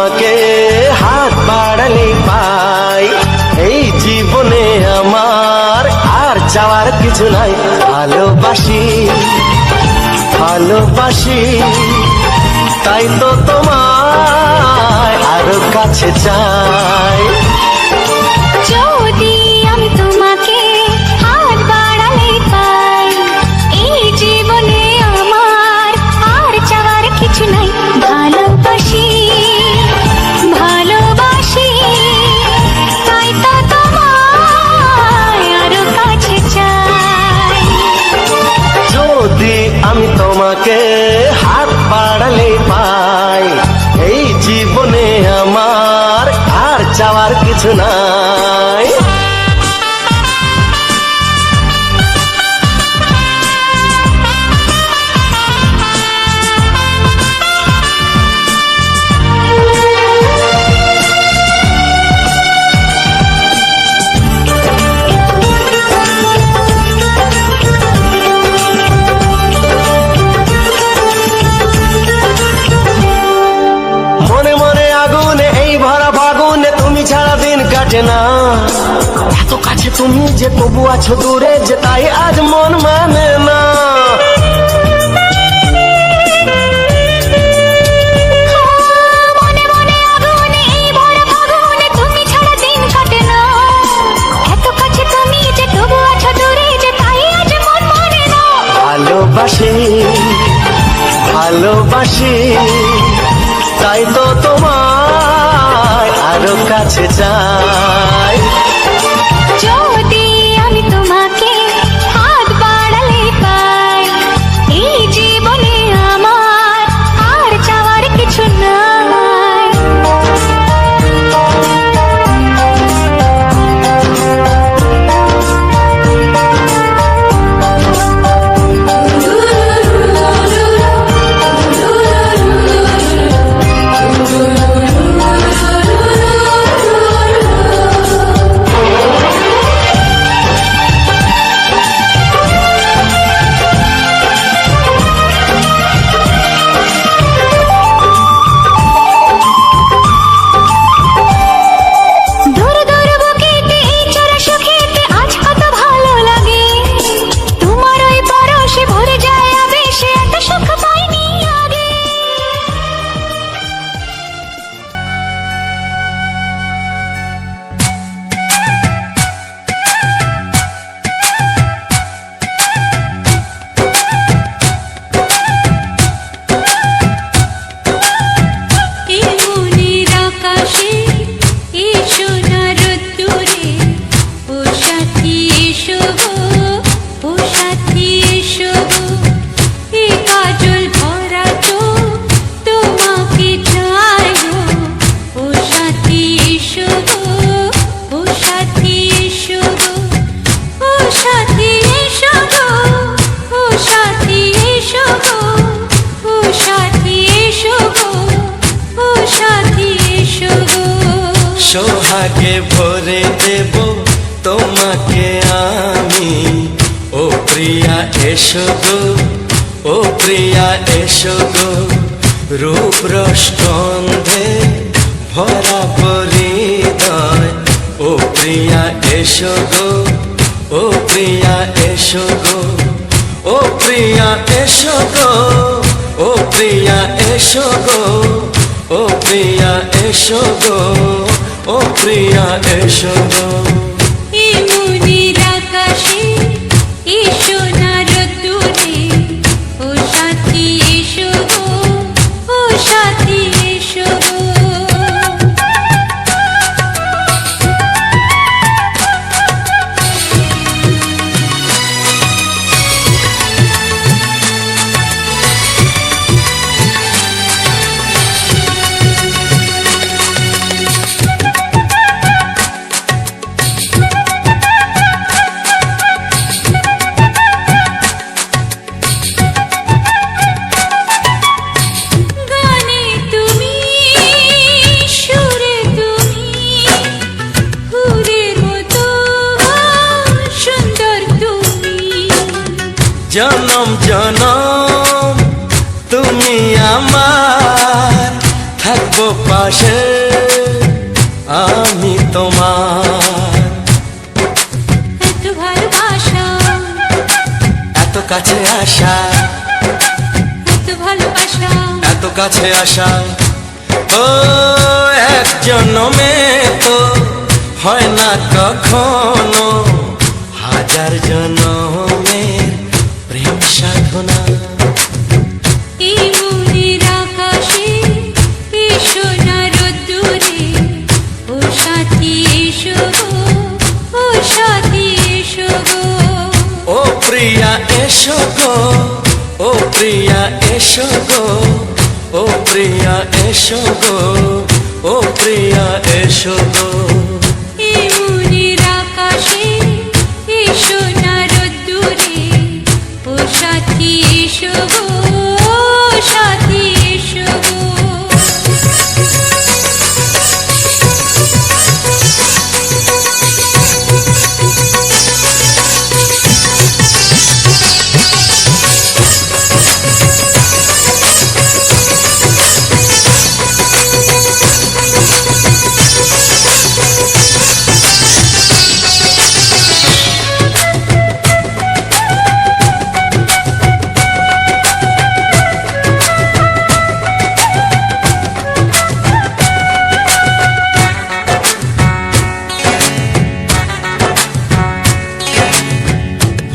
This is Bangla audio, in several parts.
তোমাকে হাত বাড়ালে পাই, এই জীবনে আমার আর চাওয়ার কিছু নাই। ভালোবাসি ভালোবাসি তাই তো তোমায় আরো কাছে চাই। যদি আমি তোমাকে হাত বাড়ালে পাই, এই জীবনে আমার আর চাওয়ার কিছু নাই। ভালোবাসি ভালোবাসি তাই তো তোমায় আরো কাছে চাই। যদি আমি তোমাকে হাত বাড়ালে পাই, এই জীবনে আমার আর চাওয়ার কিছু নাই। মনে মনে আগুনে এই ভরা ফাগুনে তুমি ছাড়া দিন কাটে না। এত কাছে তুমি যে তবু আছো দূরে, যে তাই আজ মন মানে না। মনে মনে আগুনে এই ভরা ফাগুনে তুমি ছাড়া দিন কাটে না। এত কাছে তুমি যে তবু আছো দূরে, যে তাই আজ মন মানে না। ভালোবাসি ভালোবাসি তাই তো তোমায় আরো কাছে চাই। যদি আমি তোমাকে হাত বাড়ালে পাই, এই জীবনে আমার আর চাওয়ার কিছু নাই। দূর দূর বুকেতে এই চড়া সুখেতে আজ কত ভালো লাগে। তোমার ওই পরশে ভরে যায় আবেশে, এত সুখ পাইনি আগে। এই মনের আকাশে এই সোনার রোদ্দুরে, ও সাথী এসো গো, ও সাথী এসো গো। এই কাজল ভরা চোখ তোমাকে চাই গো, ও সাথী এসো গো, ও সাথী এসো গো। ও সাথী এসো গো, ও সাথী এসো গো, ও সাথী এসো গো, ও সাথী এসো গো। সোহাগে ভরে দেব তোমাকে আমি, ও প্রিয়া এসো গো, ও প্রিয়া এসো গো। রূপ রস গন্ধে ভরা পরিদয়, ও প্রিয়া এসো গো, ও প্রিয়া এসো গো। ও প্রিয়া এসো গো, ও প্রিয়া এসো গো, ও প্রিয়া এসো গো, ও প্রিয়া এসো গো। এই মনের আকাশে এই সোনার রোদ্দুরে, ও সাথী এসো গো, ও সাথী এসো গো। ভালোবাসে আমি তোমার। এত ভালোবাসা, এত কাছে আসা, এত ভালোবাসা, এত কাছে আসা, ও এক জন্মে তো হয় না কখনো, হাজার জন্মের প্রেম সাধনা। এই মনের আকাশে এসো না রোদ্দুরে, ও সাথী এসো গো, ও সাথী এসো গো। ও প্রিয়া এসো গো, ও প্রিয়া এসো গো, ও প্রিয়া এসো গো, ও প্রিয়া এসো গো। এই মনের আকাশে এসো না রোদ্দুরে, ও সাথী এসো গো, ও সাথী এসো গো।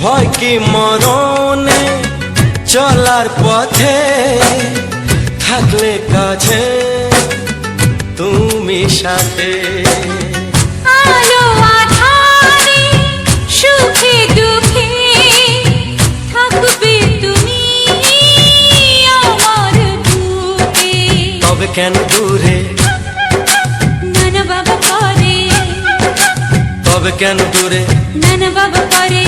ভয় কি মরণে চলার পথে, থাকলে কাছে তুমি সাথে। আলো আঁধারে সুখে দুঃখে থাকবে তুমি আমার বুকে। তবে কেন দূরে, নানা বাবা করে, তবে কেন দূরে, নানা বাবা করে।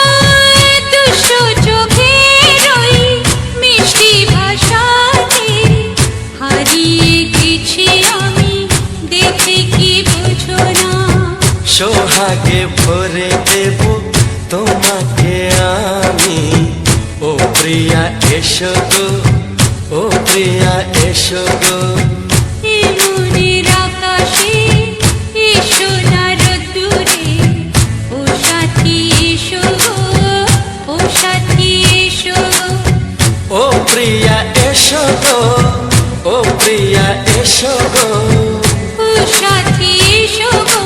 ওই দুষ্ট চোখের ওই মিষ্টি ভাষাতে হারিয়ে গেছি আমি, দেখে কি বোঝো না। সোহাগে ভরে দেব তোমাকে আমি, ও প্রিয়া এসো গো, ও প্রিয়া এসো গো। এই মনের আকাশে এসো না রোদ্দুরে, ও সাথী এসো গো, ও সাথী এসো গো। ও প্রিয়া এসো গো, ও প্রিয়া এসো গো। ও সাথী এসো গো,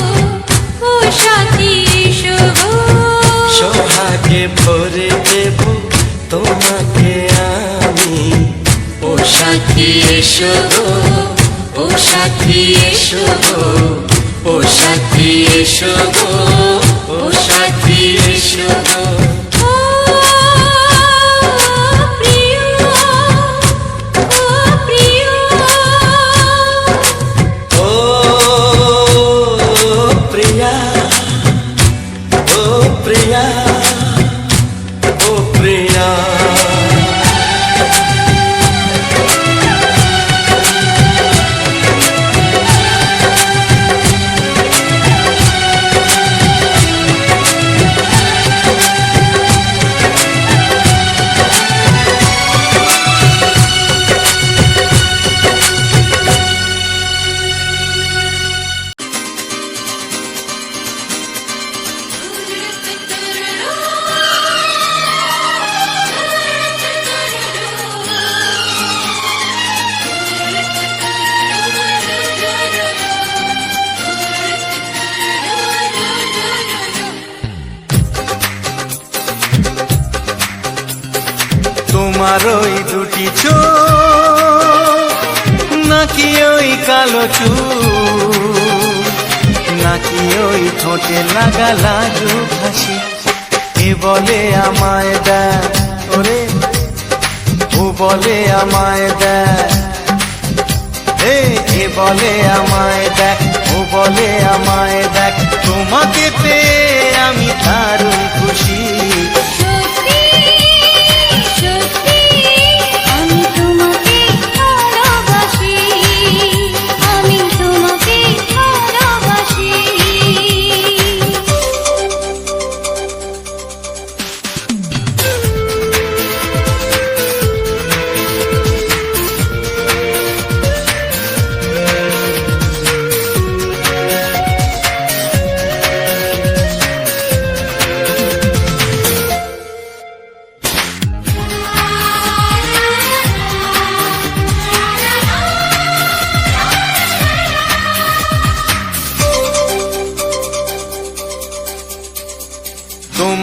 ও সাথী এসো গো। সোহাগে ভরে দেব তোমাকে আমি, ও সাথী এসো গো, ও সাথী এসো গো, ও সাথী এসো গো, ও সাথী এসো গো। ও প্রিয়, ও প্রিয়, ও প্রিয়া, ও প্রিয়া, ও প্রিয়া। তোমার ওই দুটি চোখ, নাকি ওই কালো চুল, নাকি ওই ঠোঁটে লাগা লাজুক হাসি, এ বলে আমায় দেয় ওরে, ও বলে আমায় দেয়, এ বলে আমায় দেখ, ও বলে আমায় দেখ, তোমাকে পেয়ে আমি দারুণ খুশি। সত্যি সত্যি আমি তোমাকে ভালোবাসি, আমি তোমাকে ভালোবাসি।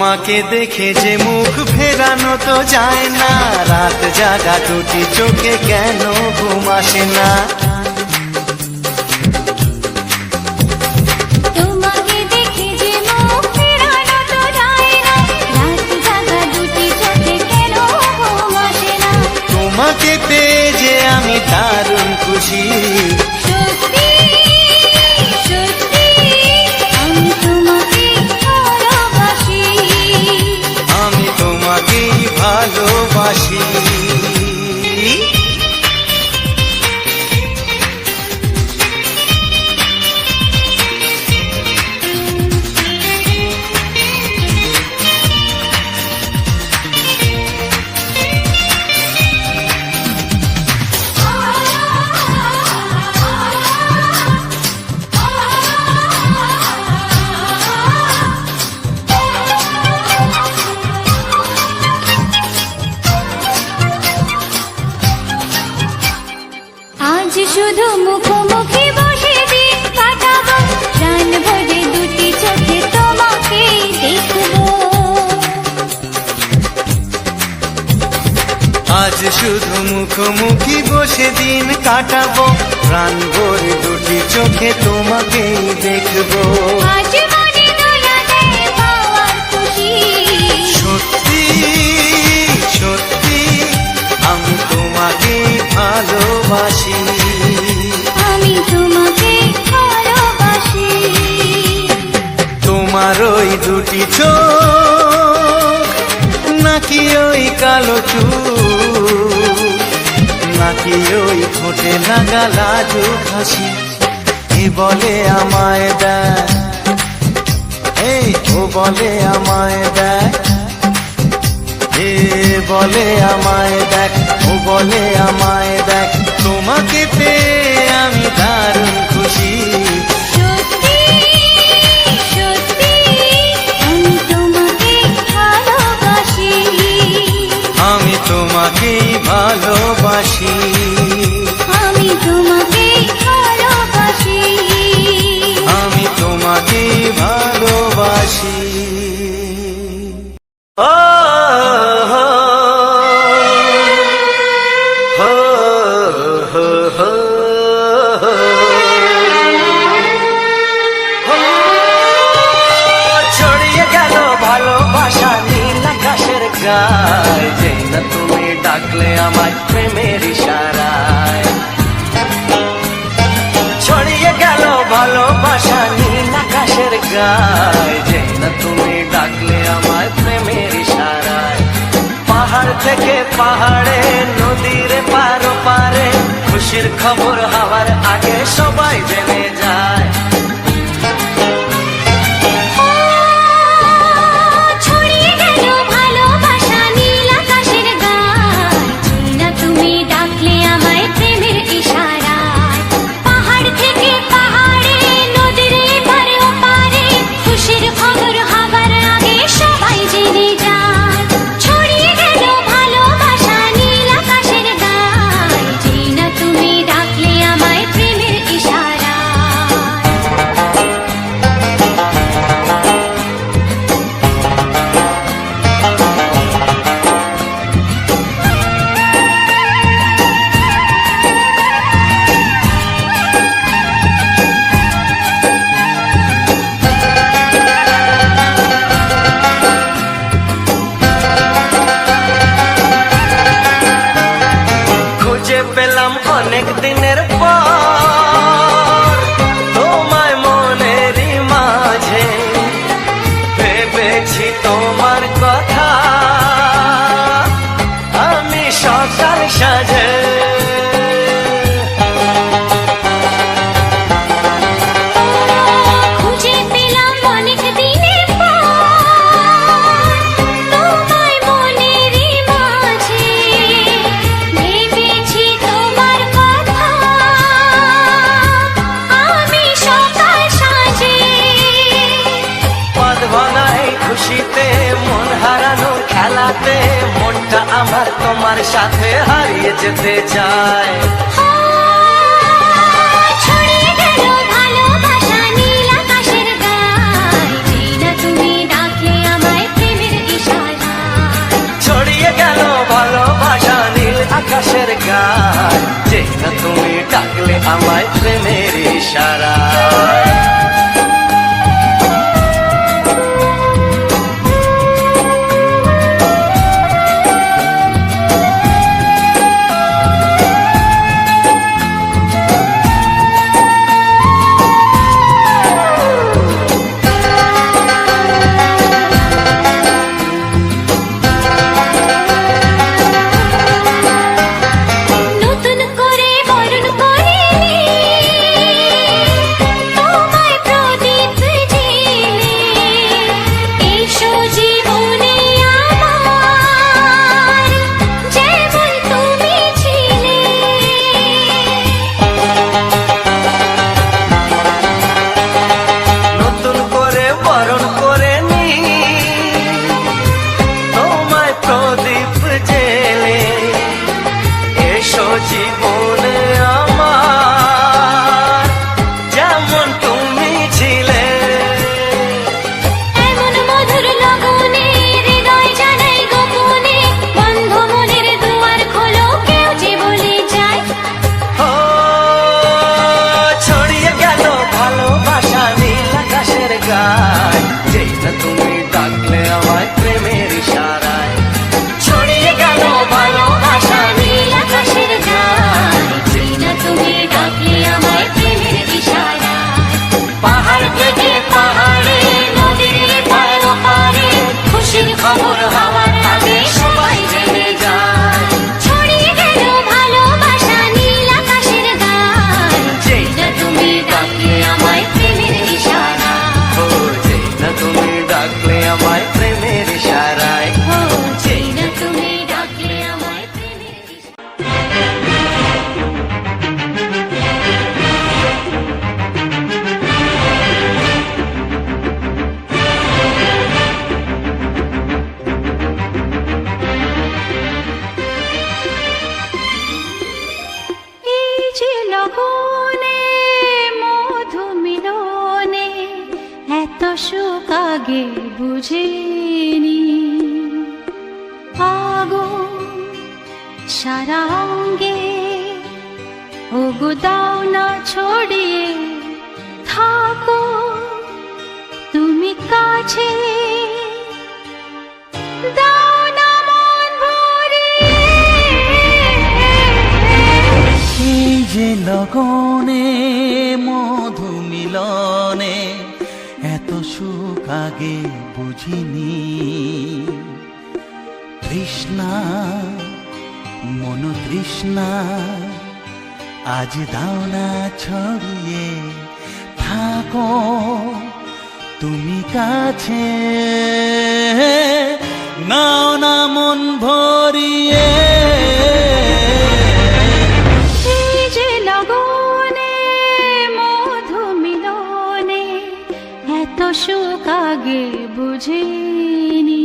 তোমাকে দেখে যে মুখ ফেরানো তো যায় না, রাত জাগা দুটি চোখে কেন ঘুম আসে না। তোমাকে দেখে যে মুখ ফেরানো তো যায় না, রাত জাগা দুটি চোখে কেন ঘুম আসে না। তোমাকে পেয়ে যে আমি দারুণ খুশি, সত্যি সত্যি আমি তোমাকে ভালোবাসি, আমি তোমাকেই ভালোবাসি। আজ শুধু মুখোমুখি বসে দিন কাটাবো, প্রাণ ভরে দুটি চোখে তোমাকে দেখবো। আজ শুধু মুখোমুখি বসে দিন কাটাবো, প্রাণ ভরে দুটি চোখে তোমাকেই দেখবো। আজ মনে দোলা দেয় পাওয়ার খুশি, সত্যি সত্যি আমি তোমাকেই ভালোবাসি, আমি তোমাকে ভালোবাসি। তোমার ওই দুটি চোখ নাকি ওই কালো চুল, নাকি ওই ঠোঁটে লাগা লাজুক হাসি, এ বলে আমায় দেয়, এই ও বলে আমায় দেয়, এ বলে আমায় দেখ, ও বলে আমায় দেখ, তোমাকে পেয়ে আমি দারুণ খুশি। সত্যি সত্যি আমি তোমাকে ভালোবাসি, আমি তোমাকেই ভালোবাসি, আমি তোমাকে ভালোবাসি, আমি তোমাকেই ভালোবাসি। ও হো হো হো হো হো, ছড়িয়ে গেল ভালোবাসা নীল আকাশের গায়, যে না তুমি ডাকলে আমায় প্রেমের ইশারায়। ছড়িয়ে গেল ভালোবাসা নীল আকাশের গায়, যে না তুমি ডাকলে আমায় প্রেমের ইশারায়। পাহাড় থেকে পাহাড়ে, নদীর পার পারে, খুশির খবর হওয়ার আগে সবাই জেনে যায়। ছড়িয়ে গেল ভালোবাসা নীল আকাশের গায়, না তুমি ডাকলে আমায় প্রেমের ইশারায়। পাহাড় থেকে পাহাড়ে, নদীর এপারে ওপারে, খুশির খবর হবার আগে সবাই জেনে যায়। ছড়িয়ে গেল ভালোবাসা নীল আকাশের গায়, না তুমি ডাকলে আমায় প্রেমের ইশারায়। খুঁজে পেলাম অনেক দিনের পর তোমায় মনেরই মাঝে, ভেবেছি তোমার কথা আমি সকাল সাজে। খুঁজে পেলাম অনেক দিনের পর তোমায় মনেরই মাঝে, ভেবেছি তোমার কথা আমি সকাল সাজে। পদ ভনাই খুশিতে, মন হারানোর খেলাতে, মনটা আমার তোমার সাথে হারিয়ে যেতে চায়। ছড়িয়ে গেল ভালোবাসা নীল আকাশের গায়, না তুমি ডাকলে আমায় প্রেমের আমায় প্রেমের ইশারায়। নতুন করে বরণ করে তোমায় প্রদীপ জেলে এসো জীবনে আমার যেমন তুমি ছিলে। নতুন করে বরণ করে নি তোমায় প্রদীপ জেলে এসো জীবনে আমার যেমন তুমি ছিলে। এমন মধুর লগনে হৃদয় জানাই গোপনে বন্ধ মনের দুয়ার খোলো কেউ যে বলে যায়। ও ছড়িয়ে গেল ভালোবাসা নীল আকাশের গায় যেই না তুমি ডাকলে আমায় প্রেমের ইশারায়। ছড়িয়ে গেল ভালোবাসা নীল আকাশের গায় যেই না তুমি ডাকলে আমায় প্রেমের ইশারায়। পাহাড় থেকে পাহাড়ে নদীর পার ওপারে খুশির খবর হওয়ার আগে সবাই জেনে যায়। ছড়িয়ে গেল ভালোবাসা নীল আকাশের গায় যেই না তুমি ডাকলে আমায় প্রেমের ইশারা। ও যেই না তুমি ডাকলে আমায় প্রেমের ইশারায়। ও যেই না তুমি ডাকলে আমায় প্রেমের ইশারা। এই যে লগনে মধু মিলনে এত সুখ আগে বুঝিনি। আগুন সারা অঙ্গে ওগো দাও না ছড়িয়ে থাকো তুমি কাছে দাও না মন ভরিয়ে। এই যে লগনে মধু মিলনে এত সুখ আগে বুঝিনি। তৃষ্ণা মন তৃষ্ণা আজ দাও না ছড়িয়ে থাকো তুমি কাছে নাও না মন ভরিয়ে। এই যে লগনে মধু মিলনে এত সুখ আগে বুঝিনি।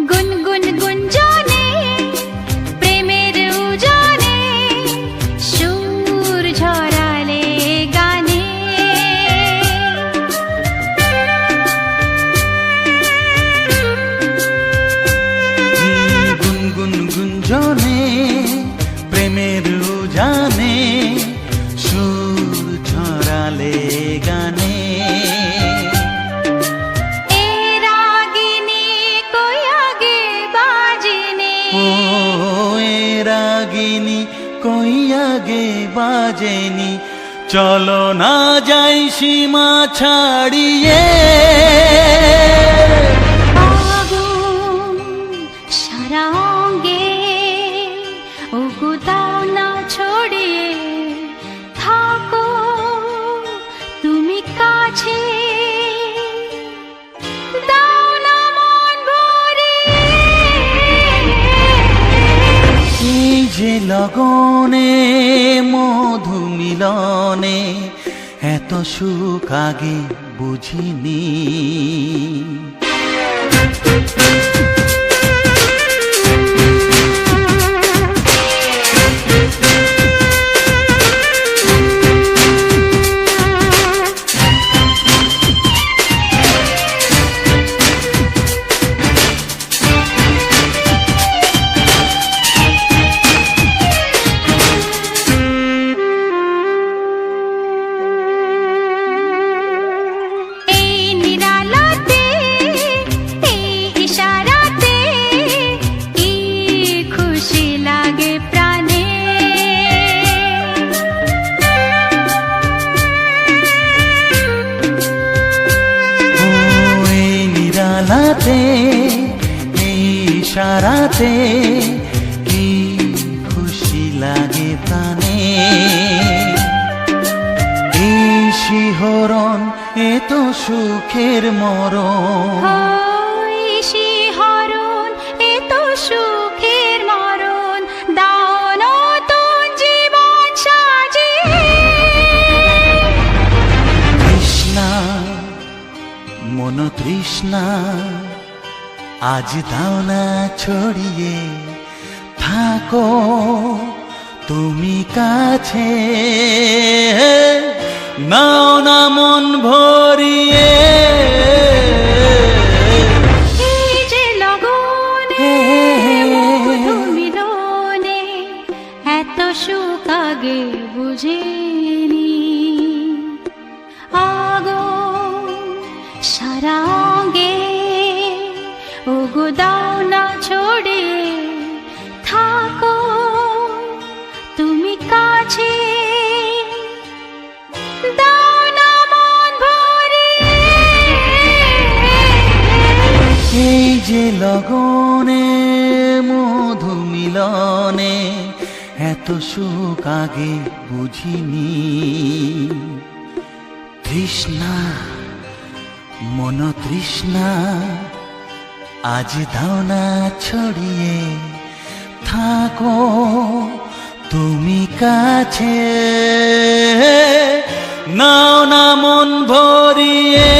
গুনগুন গুঞ্জনে প্রেমের উজানে সুর ঝরালে গানে। গুনগুন গুঞ্জনে প্রেমের উজানে সুর ছড়ালে গানে। এ রাগিনী কই আগে বাজেনি। ও এ রাগিনী কই আগে বাজেনি চলো না যাই সীমা ছাড়িয়ে। আগুন সারা অঙ্গে ওগো দাও না ছড়িয়ে থাকো তুমি কাছে দাও না মন ভরিয়ে। এই যে লগনে মধু মিলনে এত সুখ আগে বুঝিনি। এই নিরালাতে, এই ইশারাতে কি খুশি লাগে প্রাণে। ও এই নিরালাতে, এই ইশারাতে কি খুশি লাগে প্রাণে। এই শিহরণ এ তো সুখের মরণ। ওই শিহরণ, এ তো সুখের মরণ, দাও নতুন জীবন সাজিয়ে। তৃষ্ণা মন তৃষ্ণা আজ দাও না ছড়িয়ে, থাকো তুমি কাছে, নাও না মন ভরিয়ে। এই যে লগনে মধু মিলনে এত সুখ আগে বুঝিনি। আগুন সারা অঙ্গে ওগো দাও না ছড়িয়ে, থাকো তুমি কাছে, দাও না মন ভরিয়ে। এই যে লগনে মধু মিলনে এত সুখ আগে বুঝিনি। তৃষ্ণা মন তৃষ্ণা আজ দাও না ছড়িয়ে, থাকো তুমি কাছে, নাও না মন ভরিয়ে।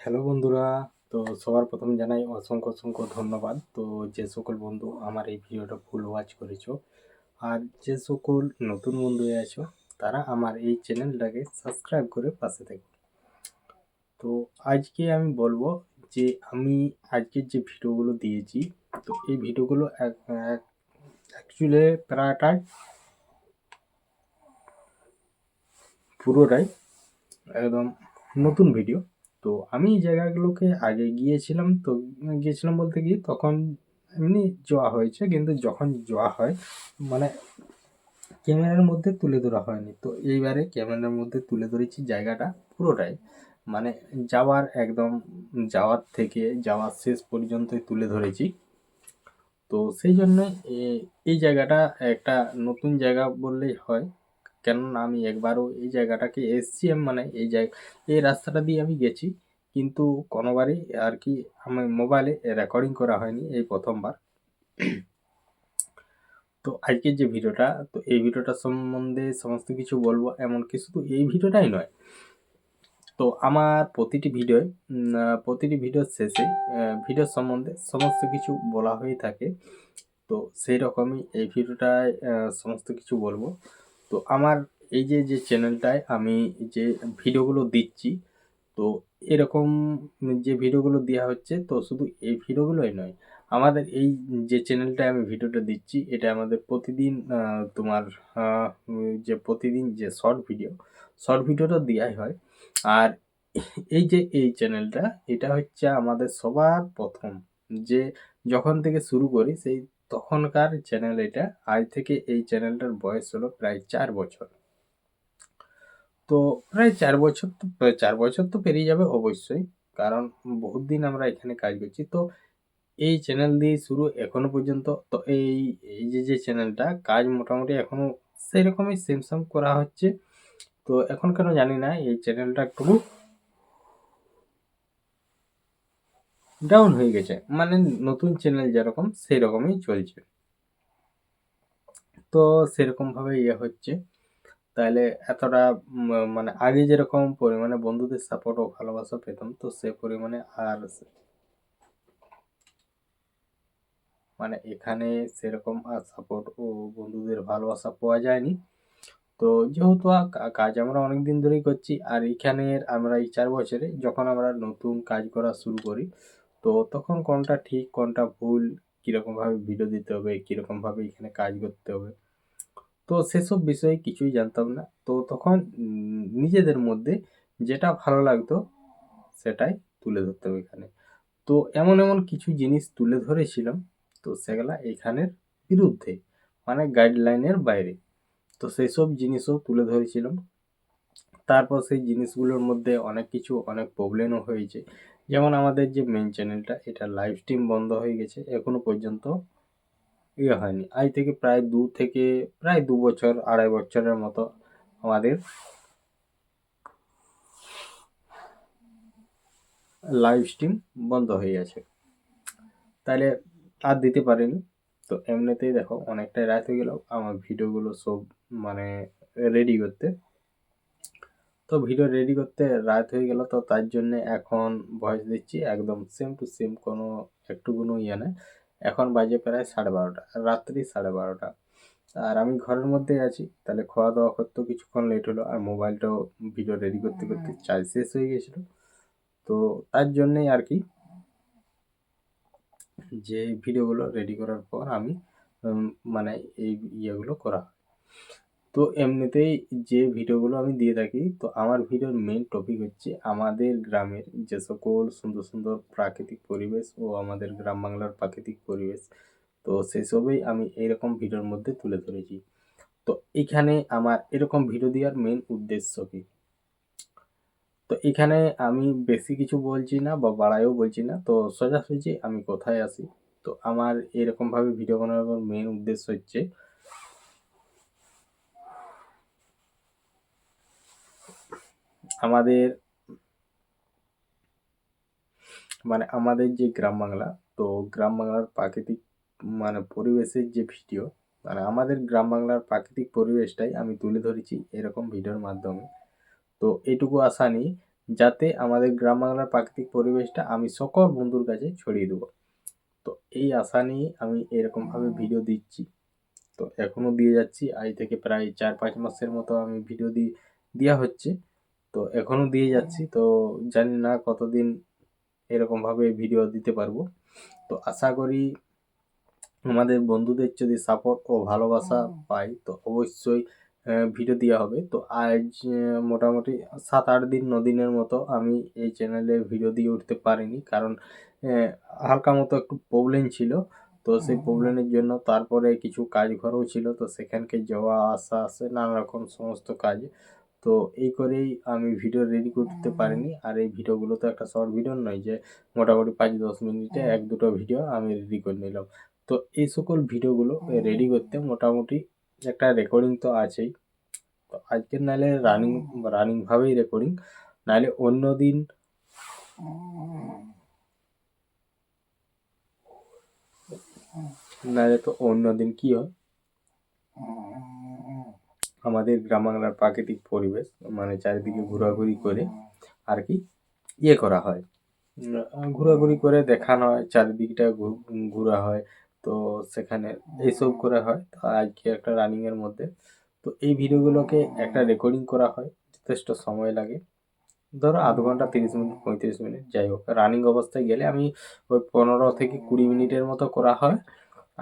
হ্যালো বন্ধুরা, তো সবার প্রথমে জানাই অসংখ্য অসংখ্য ধন্যবাদ। তো যে সকল বন্ধু আমার এই ভিডিওটা ফুল ওয়াচ করেছো, আর যে সকল নতুন বন্ধু আছো, তারা আমার এই চ্যানেলটাকে সাবস্ক্রাইব করে পাশে থেকো। তো আজকে আমি বলবো যে আমি আজকের যে ভিডিওগুলো দিয়েছি, তো এই ভিডিওগুলো অ্যাকচুয়ালি পুরোটাই একদম নতুন ভিডিও। তো আমি এই জায়গাগুলোকে আগে গিয়েছিলাম, তো গিয়েছিলাম বলতে কি তখন এমনি যাওয়া হয়েছে, কিন্তু যখন যাওয়া হয় মানে ক্যামেরার মধ্যে তুলে ধরা হয়নি। তো এইবারে ক্যামেরার মধ্যে তুলে ধরেছি জায়গাটা পুরোটাই, মানে যাওয়ার থেকে যাওয়ার শেষ পর্যন্তই তুলে ধরেছি। তো সেই জন্য এই জায়গাটা একটা নতুন জায়গা বললেই হয়, কেননা আমি একবারও এই জায়গাটাকে এসছি, মানে এই রাস্তাটা দিয়ে আমি গেছি, কিন্তু কোনোবারই আর কি আমার মোবাইলে রেকর্ডিং করা হয়নি, এই প্রথমবার। তো আজকের যে ভিডিওটা, তো এই ভিডিওটা সম্বন্ধে সমস্ত কিছু বলবো, এমনকি শুধু এই ভিডিওটাই নয়, তো আমার প্রতিটি ভিডিওর শেষে ভিডিওর সম্বন্ধে সমস্ত কিছু বলা হয়ে থাকে। তো সেই রকমই এই ভিডিওটায় সমস্ত কিছু বলবো। তো আমার এই যে চ্যানেলটায় আমি যে ভিডিওগুলো দিচ্ছি, তো এরকম যে ভিডিওগুলো দেওয়া হচ্ছে, তো শুধু এই ভিডিওগুলোই নয়, আমাদের এই যে চ্যানেলটায় আমি ভিডিওটা দিচ্ছি, এটা আমাদের প্রতিদিন প্রতিদিন যে শর্ট ভিডিওটা দেওয়াই হয়। আর এই চ্যানেলটা, এটা হচ্ছে আমাদের সবার প্রথম, যে যখন থেকে শুরু করি সেই তখনকার চ্যানেল এটা। আজ থেকে এই চ্যানেলটার বয়স হলো প্রায় 4 বছর। তো প্রায় 4 বছর তো পেরিয়ে যাবে অবশ্যই, কারণ বহুত দিন আমরা এখানে কাজ করছি। তো এই চ্যানেল দিয়ে শুরু এখনো পর্যন্ত। তো এই যে চ্যানেলটা, কাজ মোটামুটি এখনো সেরকমই সেম করা হচ্ছে। তো এখন কেন জানি না এই চ্যানেলটা একটু ডাউন হয়ে গেছে, মানে নতুন চ্যানেল যেরকম সেই রকমই চলছে। তো সেরকম ভাবে হচ্ছে, তাহলে এতটা মানে আগে যেরকম পরিমাণে বন্ধুদের সাপোর্ট ও ভালোবাসা পেতাম, তো সে পরিমাণে আর মানে এখানে সেরকম আর সাপোর্ট ও বন্ধুদের ভালোবাসা পাওয়া যায়নি। তো যেহেতু কাজ আমরা অনেক দিন ধরেই করছি, আর এখানের আমরা এই 4 বছরে যখন আমরা নতুন কাজ করা শুরু করি, তো তখন কোনটা ঠিক কোনটা ভুল, কীরকমভাবে ভিডিও দিতে হবে, কীরকমভাবে এখানে কাজ করতে হবে, তো সেসব বিষয়ে কিছুই জানতাম না। তো তখন নিজেদের মধ্যে যেটা ভালো লাগতো সেটাই তুলে ধরতে হবে এখানে। তো এমন এমন কিছু জিনিস তুলে ধরেছিলাম, তো সেগুলা এখানের বিরুদ্ধে, মানে গাইডলাইনের বাইরে। তো সেই সব জিনিসও তুলে ধরেছিলাম। তারপর সেই জিনিসগুলোর মধ্যে অনেক প্রবলেমও হয়েছে। যেমন আমাদের যে মেন চ্যানেলটা, এটা লাইভ স্ট্রিম বন্ধ হয়ে গেছে, এখনো পর্যন্ত হয়নি। আজ থেকে প্রায় 2 বছর 2.5 বছরের মতো আমাদের লাইভ স্ট্রিম বন্ধ হয়ে গেছে, তাহলে আর দিতে পারিনি। তো এমনিতেই দেখো অনেকটাই রাত হয়ে গেল আমার ভিডিওগুলো সব মানে রেডি করতে। তো ভিডিও রেডি করতে রাত হয়ে গেল, তো তার জন্য এখন ভয়েস দিচ্ছি একদম সেম টু সেম, কোনো একটুকুনো নেই। এখন বাজে প্রায় 12:30, রাত্রি 12:30। আর আমি ঘরের মধ্যে আছি, তাহলে খাওয়া দাওয়া করতেও কিছুক্ষণ লেট হলো, আর মোবাইলটাও ভিডিও রেডি করতে করতে চার্জ শেষ হয়ে গেছিলো। তো তার জন্যেই আর কি, যে ভিডিওগুলো রেডি করার পর আমি মানে এই ইয়েগুলো করা হয়। তো এমনিতেই যে ভিডিওগুলো আমি দিয়ে থাকি, তো আমার ভিডিওর মেন টপিক হচ্ছে আমাদের গ্রামের যে সকল সুন্দর সুন্দর প্রাকৃতিক পরিবেশ ও আমাদের গ্রাম বাংলার প্রাকৃতিক পরিবেশ, তো সেসবই আমি এইরকম ভিডিওর মধ্যে তুলে ধরেছি। তো এখানে আমার এরকম ভিডিও দেওয়ার মেন উদ্দেশ্য কি, তো এখানে আমি বেশি কিছু বলছি না বা বাড়াইও বলছি না, তো সোজাসুজি আমি কোথায় আসি। তো আমার এরকমভাবে ভিডিও বানানোর মেন উদ্দেশ্য হচ্ছে আমাদের আমাদের যে গ্রাম বাংলা, তো গ্রাম বাংলার প্রাকৃতিক পরিবেশের যে ভিডিও, আমাদের গ্রাম বাংলার প্রাকৃতিক পরিবেশটাই আমি তুলে ধরেছি এরকম ভিডিওর মাধ্যমে। তো এইটুকু আশা নিই যাতে আমাদের গ্রাম বাংলার প্রাকৃতিক পরিবেশটা আমি সকল বন্ধুর কাছে ছড়িয়ে দেবো। তো এই আশা নিয়ে আমি এরকমভাবে ভিডিও দিচ্ছি। তো এখনও দিয়ে যাচ্ছি, আজ থেকে প্রায় 4-5 মাসের মতো আমি ভিডিও দেওয়া হচ্ছে। তো এখনও দিয়ে যাচ্ছি, তো জানি না কতদিন এরকমভাবে ভিডিও দিতে পারবো। তো আশা করি আমাদের বন্ধুদের যদি সাপোর্ট ও ভালোবাসা পাই তো অবশ্যই ভিডিও দেওয়া হবে। তো আজ মোটামুটি 7-8 দিন 9 দিনের মতো আমি এই চ্যানেলে ভিডিও দিয়ে উঠতে পারিনি, কারণ হালকা মতো একটু প্রবলেম ছিল। তো সেই প্রবলেমের জন্য তারপরে কিছু কাজ ঘরেও ছিল, তো সেখানকে যাওয়া আসা নানা রকম সমস্ত কাজ, তো এই করেই আমি ভিডিও রেডি করতে পারিনি। আর এই ভিডিওগুলো তো একটা শর্ট ভিডিও নয় যে মোটামুটি 5-10 মিনিটে 1-2টো ভিডিও আমি রেডি করে নিলাম। তো এই সকল ভিডিওগুলো রেডি করতে মোটামুটি একটা রেকর্ডিং তো আছেই। তো আজকের নাহলে রানিংভাবেই রেকর্ডিং, নাহলে অন্য দিন তো অন্য দিন কী হয়, আমাদের গ্রাম বাংলার প্রাকৃতিক পরিবেশ মানে চারিদিকে ঘোরাঘুরি করে আর কি করা হয়, ঘোরাঘুরি করে দেখানো হয়, চারিদিকটা ঘোরা হয়। তো সেখানে এইসব করা হয়। তো আজকে একটা রানিংয়ের মধ্যে তো এই ভিডিওগুলোকে একটা রেকর্ডিং করা হয়, যথেষ্ট সময় লাগে, ধরো আধ ঘন্টা 30 মিনিট 35 মিনিট, যাই হোক। রানিং অবস্থায় গেলে আমি ওই 15 থেকে 20 মিনিটের মতো করা হয়।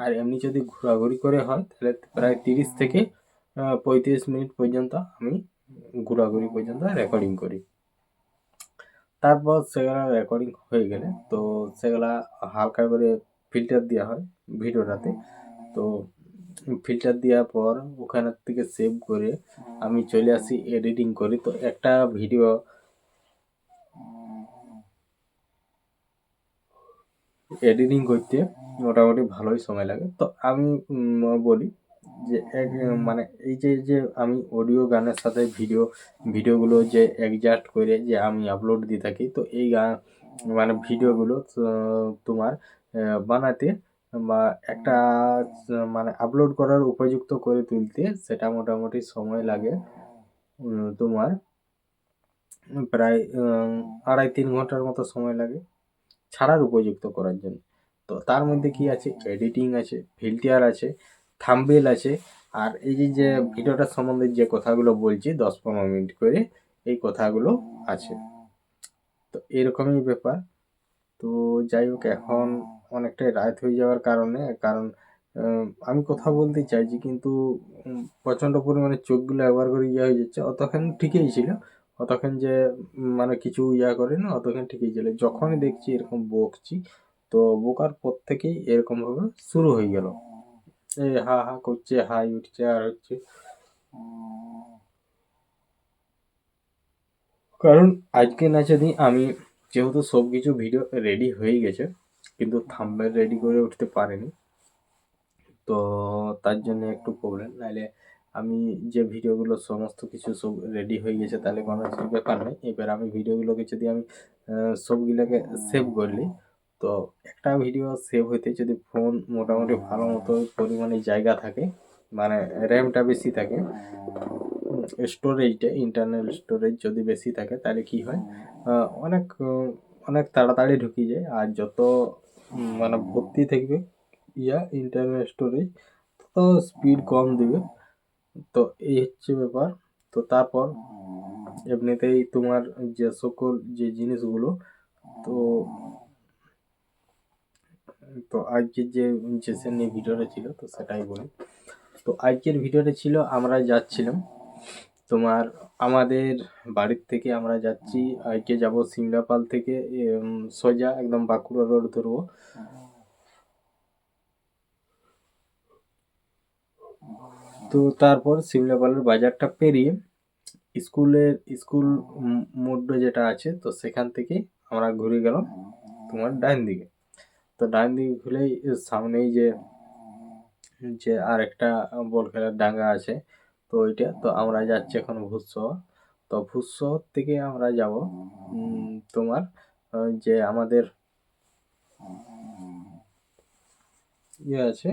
আর এমনি যদি ঘোরাঘুরি করে হয় তাহলে প্রায় 30 থেকে 35 মিনিট পর্যন্ত আমি ঘোরাঘুরি পর্যন্ত রেকর্ডিং করি। তারপর সেগুলা রেকর্ডিং হয়ে গেলে তো সেগুলা হালকা করে ফিল্টার দেওয়া হয় ভিডিওটাতে। তো ফিল্টার দেওয়ার পর ওখানের থেকে সেভ করে আমি চলে আসি এডিটিং করি। তো একটা ভিডিও এডিটিং করতে মোটামুটি ভালোই সময় লাগে। তো আমি বলি যে মানে এই যে আমি অডিও গানের সাথে ভিডিওগুলো যে অ্যাডজাস্ট করে যে আমি আপলোড দিয়ে থাকি, তো এই মানে ভিডিওগুলো তোমার বানাতে বা একটা মানে আপলোড করার উপযুক্ত করে তুলতে সেটা মোটামুটি সময় লাগে তোমার প্রায় 2.5-3 ঘন্টার মতো সময় লাগে ছাড়ার উপযুক্ত করার জন্য। তো তার মধ্যে কি আছে, এডিটিং আছে, ফিল্টার আছে, থাম্বনেল আছে, আর এই যে ভিডিওটার সম্বন্ধে যে কথাগুলো বলছি 10-15 মিনিট করে, এই কথাগুলো আছে। তো এরকমই ব্যাপার। তো যাই হোক, এখন অনেকটাই রাত হয়ে যাওয়ার কারণ আমি কথা বলতে চাইছি কিন্তু প্রচণ্ড পরিমাণে চোখগুলো একবার করে হয়ে যাচ্ছে। অতক্ষণ ঠিকই ছিল, অতক্ষণ যে মানে কিছু করে না, অতক্ষণ ঠিকই ছিল। যখনই দেখছি এরকম বকছি, তো বকার পর থেকেই এরকমভাবে শুরু হয়ে গেল, এই হা হা করছে, হাই উঠছে আর হচ্ছে। কারণ আজকে না যদি আমি যেহেতু সব কিছু ভিডিও রেডি হয়ে গেছে কিন্তু থাম্বনেল রেডি করে উঠতে পারিনি, তো তার জন্য একটু প্রবলেম। নাহলে আমি যে ভিডিওগুলো সমস্ত কিছু সব রেডি হয়ে গেছে তাহলে কোনো কিছু ব্যাপার নেই। এবার আমি ভিডিওগুলোকে যদি আমি সবগুলোকে সেভ করলি, তো একটা ভিডিও সেভ হইতে যদি ফোন মোটামুটি ভালো মতো পরিমাণে জায়গা থাকে, মানে র্যামটা বেশি থাকে, স্টোরেজটা ইন্টারনাল স্টোরেজ যদি বেশি থাকে তাহলে কি হয়, অনেক তাড়াতাড়ি ঢুকিয়ে যায়। আর যত মানে ভর্তি থাকবে ইন্টারনাল স্টোরেজ তো স্পিড কম দিবে। তো এই হচ্ছে ব্যাপার। তো তারপর এমনিতেই তোমার যে সকল যে জিনিসগুলো, তো তো আজকের যে সেশন নিয়ে ভিডিওটা ছিল তো সেটাই বলি। তো আজকের ভিডিওটা ছিল আমরা যাচ্ছিলাম তোমার আমাদের বাড়ির থেকে আমরা যাচ্ছি, আজকে যাব সিমলাপাল থেকে সোজা একদম বাঁকুড়া রোড ধরবো। তো তারপর সিমলাপালের বাজারটা পেরিয়ে স্কুল মোড়টা যেটা আছে, তো সেখান থেকে আমরা ঘুরে গেলাম তোমার ডাইন দিকে। তো ডাইন দিকে ঘুরেই সামনেই যে যে আর একটা বল খেলার ডাঙ্গা আছে, তো ওইটা। তো আমরা যাচ্ছি এখন ভূতশহর। তো ভূতশহর থেকে আমরা যাব তোমার যে আমাদের আছে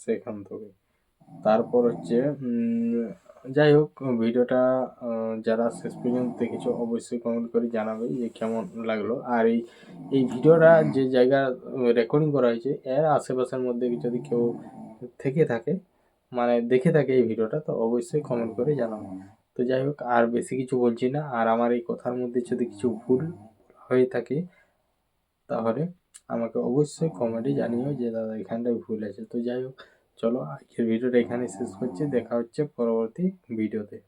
সেখান থেকে। তারপর হচ্ছে যাই হোক, ভিডিওটা যারা শেষ পর্যন্ত দেখেছো অবশ্যই কমেন্ট করে জানাবে যে কেমন লাগলো। আর এই ভিডিওটা যে জায়গা রেকর্ডিং করা হয়েছে এর আশেপাশের মধ্যে যদি কেউ থেকে থাকে, মানে দেখে থাকে এই ভিডিওটা, তো অবশ্যই কমেন্ট করে জানাবো। তো যাই হোক, আর বেশি কিছু বলছি না। আর আমার এই কথার মধ্যে যদি কিছু ভুল হয়ে থাকে তাহলে আমাকে অবশ্যই কমেন্টে জানিও যে দাদা এখানটায় ভুল আছে। তো যাই হোক, চলো আজকের ভিডিওটা এখানে শেষ করছি, দেখা হচ্ছে পরবর্তী ভিডিওতে।